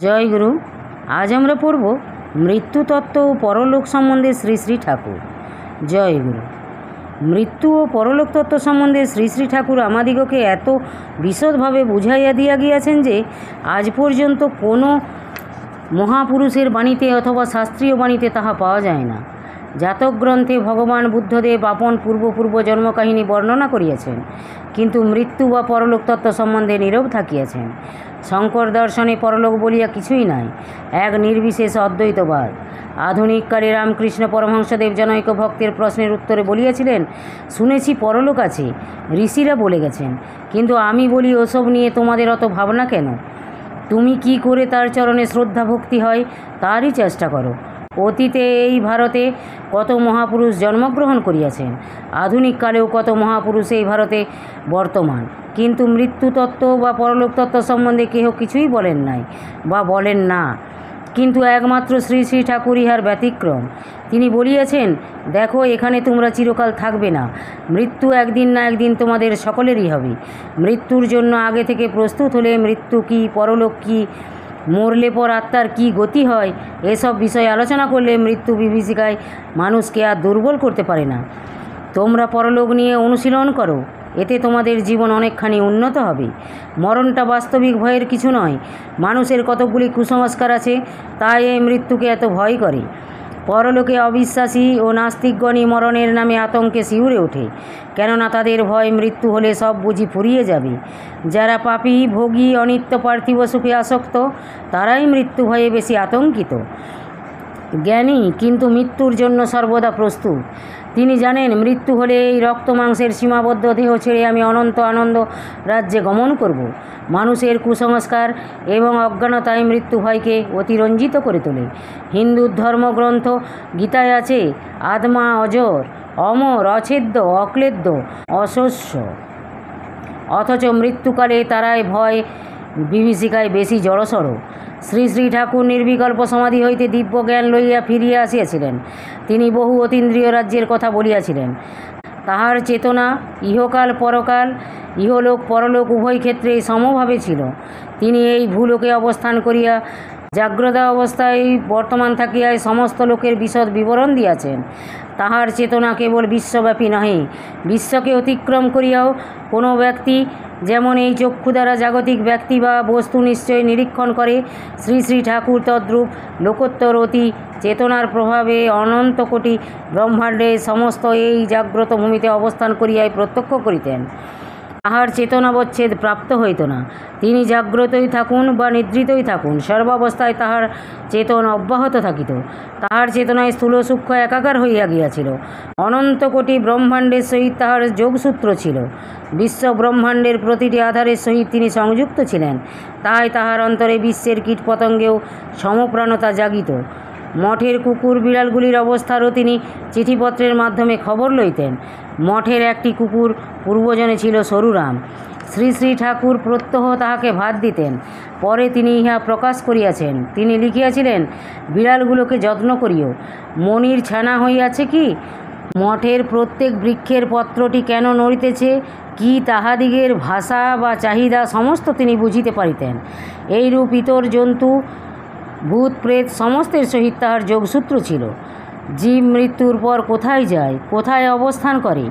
জয় গুরু। আজ আমরা পড়ব মৃত্যু তত্ত্ব ও পরলোক সম্বন্ধে শ্রী শ্রী ঠাকুর। জয় গুরু। মৃত্যু ও পরলোক তত্ত্ব সম্বন্ধে শ্রী শ্রী ঠাকুর আমাদিগকে এত বিশদভাবে বুঝাইয়া দিয়া গিয়াছেন যে আজ পর্যন্ত কোনো মহাপুরুষের বাণীতে অথবা শাস্ত্রীয় বাণীতে তাহা পাওয়া যায় না। জাতক গ্রন্থে ভগবান বুদ্ধদেব আপন পূর্ব জন্মকাহিনী বর্ণনা করিয়াছেন, কিন্তু মৃত্যু বা পরলোক তত্ত্ব সম্বন্ধে নীরব থাকিয়াছেন। শঙ্কর দর্শনে পরলোক বলিয়া কিছুই নাই, এক নির্বিশেষ অদ্বৈতবাদ। আধুনিককালে রামকৃষ্ণ পরমহংসদেব জনৈক ভক্তের প্রশ্নের উত্তরে বলিয়াছিলেন, শুনেছি পরলোক আছে, ঋষিরা বলে গেছেন, কিন্তু আমি বলি ওসব নিয়ে তোমাদের অত ভাবনা কেন? তুমি কি করে তার চরণে শ্রদ্ধা ভক্তি হয় তারই চেষ্টা করো। অতীতে এই ভারতে কত মহাপুরুষ জন্মগ্রহণ করিয়াছেন, আধুনিক কালেও কত মহাপুরুষ এই ভারতে বর্তমান, কিন্তু মৃত্যু তত্ত্ব বা পরলোক তত্ত্ব সম্বন্ধে কেহ কিছুই বলেন নাই বা বলেন না। কিন্তু একমাত্র শ্রী শ্রী ঠাকুর ইহার ব্যতিক্রম। তিনি বলিয়াছেন, দেখো, এখানে তোমরা চিরকাল থাকবে না, মৃত্যু একদিন না একদিন তোমাদের সকলেরই হবে। মৃত্যুর জন্য আগে থেকে প্রস্তুত হলে মৃত্যু কী, পরলোক কী, মরলে পর আত্মার কী গতি হয়, এসব বিষয়ে আলোচনা করলে মৃত্যু বিভীষিকায় মানুষকে আর দুর্বল করতে পারে না। তোমরা পরলোক নিয়ে অনুশীলন করো, এতে তোমাদের জীবন অনেকখানি উন্নত হবে। মরণটা বাস্তবিক ভয়ের কিছু নয়। মানুষের কতকগুলি কুসংস্কার আছে, তাই এই মৃত্যুকে এত ভয় করে। পরলোকে অবিশ্বাসী ও নাস্তিকগণই মরণের নামে আতঙ্কে শিউরে ওঠে, কেননা তাদের ভয় মৃত্যু হলে সব বুঝি ফুরিয়ে যাবে। যারা পাপী, ভোগী, অনিত্য পার্থিব সুখে আসক্ত, তারাই মৃত্যু ভয়ে বেশি আতঙ্কিত। জ্ঞানী কিন্তু মৃত্যুর জন্য সর্বদা প্রস্তুত। তিনি জানেন, মৃত্যু হলে এই রক্ত মাংসের সীমাবদ্ধ দেহ ছেড়ে আমি অনন্ত আনন্দ রাজ্যে গমন করব। মানুষের কুসংস্কার এবং অজ্ঞানতায় মৃত্যু ভয়কে অতিরঞ্জিত করে তোলে। হিন্দু ধর্মগ্রন্থ গীতায় আছে, আত্মা অজর, অমর, অছেদ্য, অক্লেদ্য, অশস্য। অথচ মৃত্যুকালে তারাই ভয় বিভীষিকায় বেশি জড়সড়। শ্রী শ্রী ঠাকুর নির্বিকল্প সমাধি হইতে দিব্য জ্ঞান লইয়া ফিরিয়া আসিয়াছিলেন। তিনি বহু অতীন্দ্রিয় রাজ্যের কথা বলিয়াছিলেন। তাহার চেতনা ইহকাল পরকাল, ইহলোক পরলোক উভয় ক্ষেত্রেই সমভাবে ছিল। তিনি এই ভূলোকে অবস্থান করিয়া জাগ্রত অবস্থায় বর্তমান থাকিয়াই সমস্ত লোকের বিশদ বিবরণ দিয়াছেন। তাহার চেতনা কেবল বিশ্বব্যাপী নহে, বিশ্বকে অতিক্রম করিয়াও কোনো ব্যক্তি যেমন এই চক্ষু দ্বারা জাগতিক ব্যক্তি বা বস্তু নিশ্চয় নিরীক্ষণ করে, শ্রী শ্রী ঠাকুর তদ্রূপ লোকোত্তর অতি চেতনার প্রভাবে অনন্ত কোটি ব্রহ্মাণ্ডে সমস্ত এই জাগ্রত ভূমিতে অবস্থান করিয়াই প্রত্যক্ষ করিতেন। তাহার চেতনাবচ্ছেদ প্রাপ্ত হইত না। তিনি জাগ্রতই থাকুন বা নিদ্রিতই থাকুন, সর্বাবস্থায় তাহার চেতন অব্যাহত থাকিত। তাহার চেতনায় স্থূল সূক্ষ্ম একাকার হইয়া গিয়াছিল। অনন্ত কোটি ব্রহ্মাণ্ডের সহিত তাহার যোগসূত্র ছিল। বিশ্ব ব্রহ্মাণ্ডের প্রতিটি আধারের সহিত তিনি সংযুক্ত ছিলেন। তাই তাহার অন্তরে বিশ্বের কীটপতঙ্গেও সমপ্রাণতা জাগিত। মঠের কুকুর বিড়ালগুলির অবস্থারও তিনি চিঠিপত্রের মাধ্যমে খবর লইতেন। মঠের একটি কুকুর পূর্বজনে ছিল সরুরাম। শ্রী শ্রী ঠাকুর প্রত্যহ তাহাকে ভাত দিতেন। পরে তিনি ইহা প্রকাশ করিয়াছেন। তিনি লিখিয়াছিলেন, বিড়ালগুলোকে যত্ন করিও। মনির ছানা হইয়াছে কি? মঠের প্রত্যেক বৃক্ষের পত্রটি কেন নড়িতেছে, কি তাহাদিগের ভাষা বা চাহিদা সমস্ত তিনি বুঝিতে পারিতেন। এইরূপ ইতর জন্তু, ভূত প্রেত সমস্তের সহিত তাহার যোগসূত্র ছিল। জীব মৃত্যুর পর কোথায় যায়, কোথায় অবস্থান করে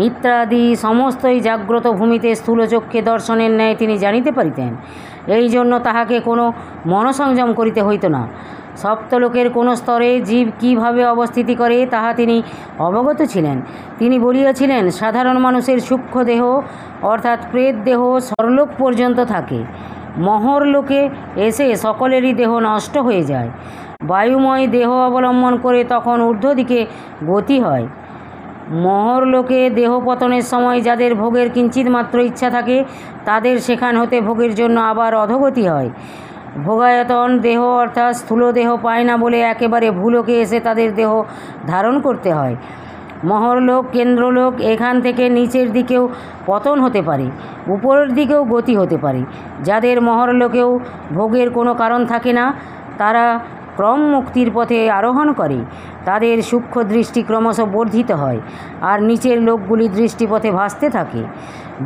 ইত্যাদি সমস্তই জাগ্রত ভূমিতে স্থূলচক্ষে দর্শনের ন্যায় তিনি জানিতে পারিতেন। এই জন্য তাহাকে কোনো মনসংযম করিতে হইত না। সপ্তলোকের কোন স্তরে জীব কিভাবে অবস্থিতি করে তাহা তিনি অবগত ছিলেন। তিনি বলিয়াছিলেন, সাধারণ মানুষের সূক্ষ্ম দেহ অর্থাৎ প্রেত দেহ স্বর্গলোক পর্যন্ত থাকে। মহরলোকে এসে সকলেরই দেহ নষ্ট হয়ে যায়। বায়ুময় দেহ অবলম্বন করে তখন ঊর্ধ্বদিকে গতি হয়। মহরলোকে দেহ পতনের সময় যাদের ভোগের কিঞ্চিত মাত্র ইচ্ছা থাকে, তাদের সেখান হতে ভোগের জন্য আবার অধোগতি হয়। ভোগায়তন দেহ অর্থাৎ স্থূল দেহ পায় না বলে একেবারে ভূলোকে এসে তাদের দেহ ধারণ করতে হয়। মহরলোক, কেন্দ্রলোক, এখান থেকে নিচের দিকেও পতন হতে পারে, উপরের দিকেও গতি হতে পারে। যাদের মহরলোকেও ভোগের কোনো কারণ থাকে না, তারা ক্রম মুক্তির পথে আরোহণ করে তাদের সূক্ষ্ম দৃষ্টি ক্রমশ বর্ধিত হয় আর নিচের লোকগুলি দৃষ্টিপথে ভাসতে থাকে।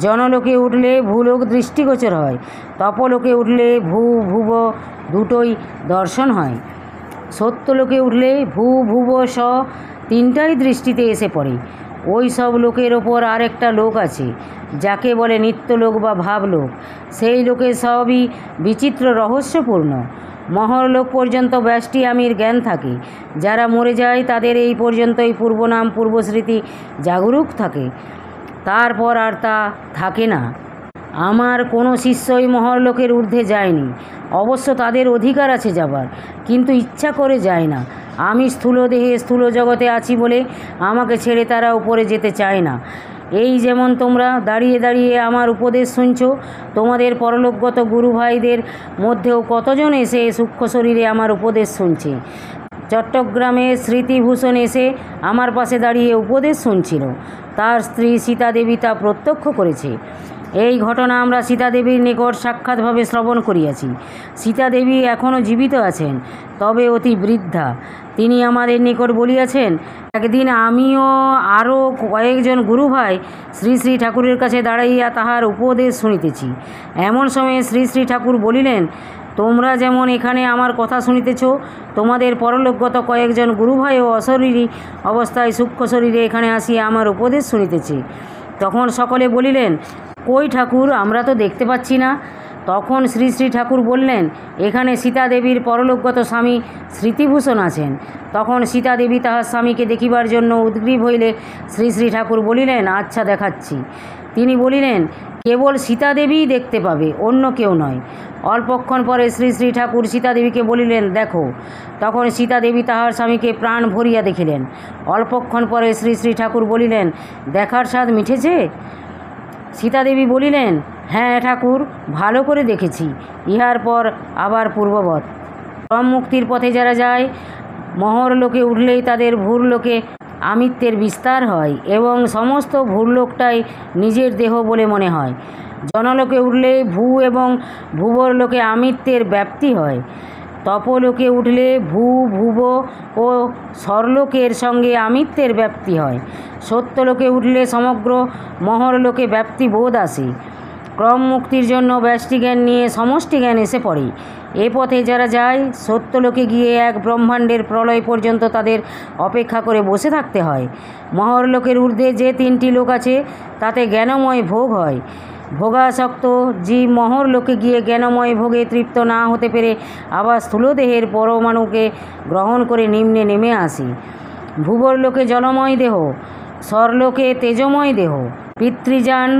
জনলোকে উঠলে ভূলোক দৃষ্টিগোচর হয়, তপলোকে উঠলে ভুব দুটোই দর্শন হয়। সত্যলোকে উঠলে ভুব স তিনটাই দৃষ্টিতে এসে পড়ে। ওই সব লোকের ওপর আরেকটা লোক আছে যাকে বলে নিত্যলোক বা ভাবলোক। সেই লোকের সবই বিচিত্র রহস্যপূর্ণ। মহরলোক পর্যন্ত ব্যষ্টি আমির জ্ঞান থাকে। যারা মরে যায় তাদের এই পর্যন্তই পূর্বনাম পূর্বস্মৃতি জাগরুক থাকে, তারপর আর তা থাকে না। আমার কোনো শিষ্যই মহরলোকের ঊর্ধ্বে যায়নি। অবশ্য তাদের অধিকার আছে যাবার, কিন্তু ইচ্ছা করে যায় না। আমি স্থূল দেহে স্থূল জগতে আছি বলে আমাকে ছেড়ে তারা উপরে যেতে চায় না। এই যেমন তোমরা দাঁড়িয়ে দাঁড়িয়ে আমার উপদেশ শুনছ, তোমাদের পরলোকগত গুরু ভাইদের মধ্যেও কতজন এসে সূক্ষ্ম শরীরে আমার উপদেশ শুনছে। চট্টগ্রামে স্মৃতিভূষণ এসে আমার পাশে দাঁড়িয়ে উপদেশ শুনছিল। তার স্ত্রী সীতাদেবী তা প্রত্যক্ষ করেছে। এই ঘটনা আমরা সীতাদেবীর নিকট সাক্ষাৎভাবে শ্রবণ করিয়াছি। সীতাদেবী এখনও জীবিত আছেন, তবে অতি বৃদ্ধা। তিনি আমাদের নিকট বলিয়াছেন, একদিন আমিও আরও কয়েকজন গুরুভাই শ্রী শ্রী ঠাকুরের কাছে দাঁড়াইয়া তাহার উপদেশ শুনিতেছি। এমন সময়ে শ্রী শ্রী ঠাকুর বলিলেন, তোমরা যেমন এখানে আমার কথা শুনিতেছ, তোমাদের পরলোকগত কয়েকজন গুরুভাইও অশরীরী অবস্থায় সূক্ষ্ম শরীরে এখানে আসিয়া আমার উপদেশ শুনিতেছে। তখন সকলে বলিলেন, কই ঠাকুর, আমরা তো দেখতে পাচ্ছি না। তখন শ্রী শ্রী ঠাকুর বললেন, এখানে সীতাদেবীর পরলোকগত স্বামী স্মৃতিভূষণ আছেন। তখন সীতাদেবী তাহার স্বামীকে দেখিবার জন্য উদ্গ্রীব হইলে শ্রী শ্রী ঠাকুর বলিলেন, আচ্ছা দেখাচ্ছি। তিনি বলিলেন, কেবল সীতাদেবীই দেখতে পাবে, অন্য কেউ নয়। অল্পক্ষণ পরে শ্রী শ্রী ঠাকুর সীতাদেবীকে বলিলেন, দেখো। তখন সীতাদেবী তাহার স্বামীকে প্রাণ ভরিয়া দেখিলেন। অল্পক্ষণ পরে শ্রী শ্রী ঠাকুর বলিলেন, দেখার স্বাদ মিঠেছে? সীতাদেবী বলিলেন, হ্যাঁ ঠাকুর, ভালো করে দেখেছি। ইহার পর আবার পূর্ববৎ। ক্রম মুক্তির পথে যারা যায়, মহরলোকে উঠলেই তাদের ভূরলোকে আমিত্বের বিস্তার হয় এবং সমস্ত ভূরলোকটাই নিজের দেহ বলে মনে হয়। জনলোকে উঠলে ভূ এবং ভুবর লোকে আমিত্বের ব্যাপ্তি হয়। তপলোকে উঠলে ভুব ও স্বরলোকের সঙ্গে আমিত্বের ব্যাপ্তি হয়। সত্যলোকে উঠলে সমগ্র মহরলোকে ব্যাপ্তি বোধ আসে। ক্রম মুক্তির জন্য ব্যষ্টিজ্ঞান নিয়ে সমষ্টিজ্ঞান এসে পড়ে। এ পথে যারা যায়, সত্যলোকে গিয়ে এক ব্রহ্মাণ্ডের প্রলয় পর্যন্ত তাদের অপেক্ষা করে বসে থাকতে হয়। মহরলোকের ঊর্ধ্বে যে তিনটি লোক আছে, তাতে জ্ঞানময় ভোগ হয়। ভোগাসক্ত জীব মহরলোকে গিয়ে জ্ঞানময় ভোগে তৃপ্ত না হতে পেরে আবার স্থূলদেহের পরমাণুকে গ্রহণ করে নিম্নে নেমে আসে। ভূবরলোকে জলময় দেহ, স্বরলোকে তেজময় দেহ, পিতৃযান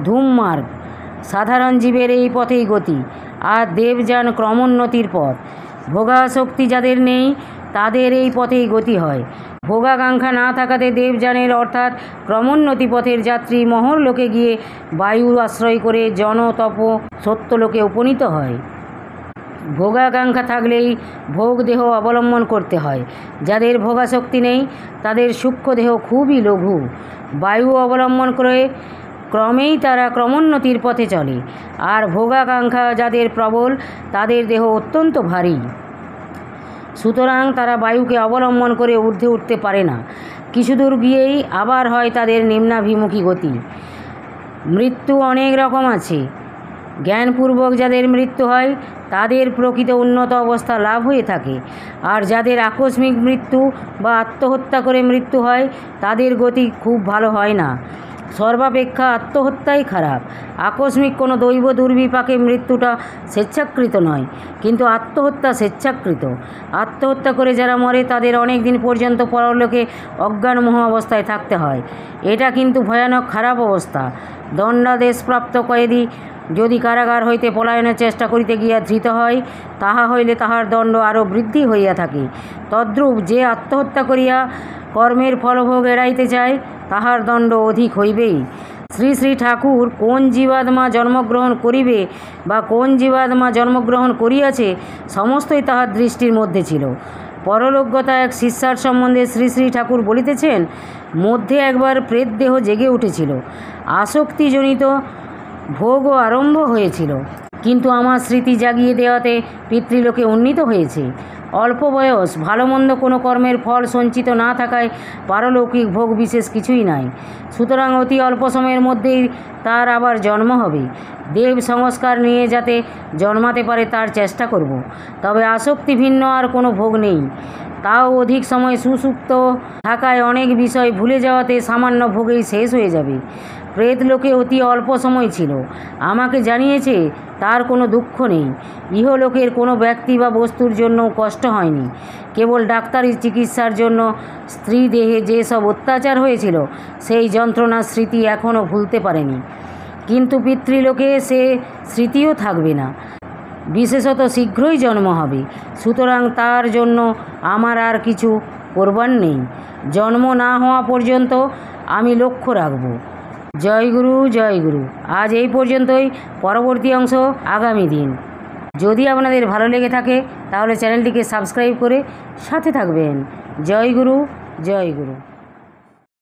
ধূমমার্গ। সাধারণ জীবের এই পথেই গতি, আর দেবযান ক্রমোন্নতির পথ। ভোগাসক্তি যাদের নেই, তাদের এই পথেই গতি হয়। ভোগাকাঙ্ক্ষা না থাকাতে দেবযানের অর্থাৎ ক্রমোন্নতি পথের যাত্রী মহরলোকে গিয়ে বায়ু আশ্রয় করে জন তপ সত্যলোকে উপনীত হয়। ভোগাকাঙ্ক্ষা থাকলেই ভোগ দেহ অবলম্বন করতে হয়। যাদের ভোগাসক্তি নেই, তাদের সূক্ষ্ম দেহ খুবই লঘু। বায়ু অবলম্বন করে ক্রমেই তারা ক্রমোন্নতির পথে চলে। আর ভোগাকাঙ্ক্ষা যাদের প্রবল, তাদের দেহ অত্যন্ত ভারী। সুতরাং তারা বায়ুকে অবলম্বন করে ঊর্ধ্বে উঠতে পারে না। কিছু দূর গিয়েই আবার হয় তাদের নিম্নাভিমুখী গতি। মৃত্যু অনেক রকম আছে। জ্ঞানপূর্বক যাদের মৃত্যু হয়, তাদের প্রকৃত উন্নত অবস্থা লাভ হয়ে থাকে। আর যাদের আকস্মিক মৃত্যু বা আত্মহত্যা করে মৃত্যু হয়, তাদের গতি খুব ভালো হয় না। সর্বাপেক্ষা আত্মহত্যাই খারাপ। আকস্মিক কোনো দৈব দুর্বিপাকে মৃত্যুটা স্বেচ্ছাকৃত নয়, কিন্তু আত্মহত্যা স্বেচ্ছাকৃত। আত্মহত্যা করে যারা মরে, তাদের অনেক দিন পর্যন্ত পরলোকে অজ্ঞানমোহ অবস্থায় থাকতে হয়। এটা কিন্তু ভয়ানক খারাপ অবস্থা। দণ্ডাদেশপ্রাপ্ত কয়েদি যদি কারাগার হইতে পলায়নের চেষ্টা করিতে গিয়া ধৃত হয়, তাহা হইলে তাহার দণ্ড আরও বৃদ্ধি হইয়া থাকে। তদ্রূপ যে আত্মহত্যা করিয়া কর্মের ফলভোগ এড়াইতে চায়, তাহার দণ্ড অধিক হইবেই। শ্রী শ্রী ঠাকুর কোন জীবাত্মা জন্মগ্রহণ করিবে বা কোন জীবাত্মা জন্মগ্রহণ করিয়াছে, সমস্তই তাহার দৃষ্টির মধ্যে ছিল। পরলোকগতা এক শিষ্যার সম্বন্ধে শ্রী শ্রী ঠাকুর বলিতেছেন, মধ্যে একবার প্রেতদেহ জেগে উঠেছিল। আসক্তিজনিত ভোগও আরম্ভ হয়েছিল। কিন্তু আমার স্মৃতি জাগিয়ে দেওয়াতে পিতৃলোকে উন্নীত হয়েছে। অল্প বয়স, ভালো মন্দ কোনো কর্মের ফল সঞ্চিত না থাকায় পারলৌকিক ভোগ বিশেষ কিছুই নাই। সুতরাং অতি অল্প সময়ের মধ্যেই তার আবার জন্ম হবে। দেব সংস্কার নিয়ে যাতে জন্মাতে পারে তার চেষ্টা করব। তবে আসক্তি ভিন্ন আর কোনো ভোগ নেই। তাও অধিক সময় সুসুপ্ত থাকায় অনেক বিষয় ভুলে যাওয়াতে সামান্য ভোগেই শেষ হয়ে যাবে। প্রেতলোকে অতি অল্প সময় ছিল। আমাকে জানিয়েছে তার কোনো দুঃখ নেই। ইহলোকের কোনো ব্যক্তি বা বস্তুর জন্য কষ্ট হয়নি। কেবল ডাক্তারি চিকিৎসার জন্য স্ত্রী দেহে যেসব অত্যাচার হয়েছিল সেই যন্ত্রণার স্মৃতি এখনও ভুলতে পারেনি। কিন্তু পিতৃলোকে সে স্মৃতিও থাকবে না, বিশেষত শীঘ্রই জন্ম হবে। সুতরাং তার জন্য আমার আর কিছু করবার নেই। জন্ম না হওয়া পর্যন্ত আমি লক্ষ্য রাখব। জয় গুরু, জয় গুরু। আজ এই পর্যন্তই, পরবর্তী অংশ আগামী দিন। যদি আপনাদের ভালো লেগে থাকে তাহলে চ্যানেলটিকে সাবস্ক্রাইব করে সাথে থাকবেন। জয় গুরু, জয় গুরু।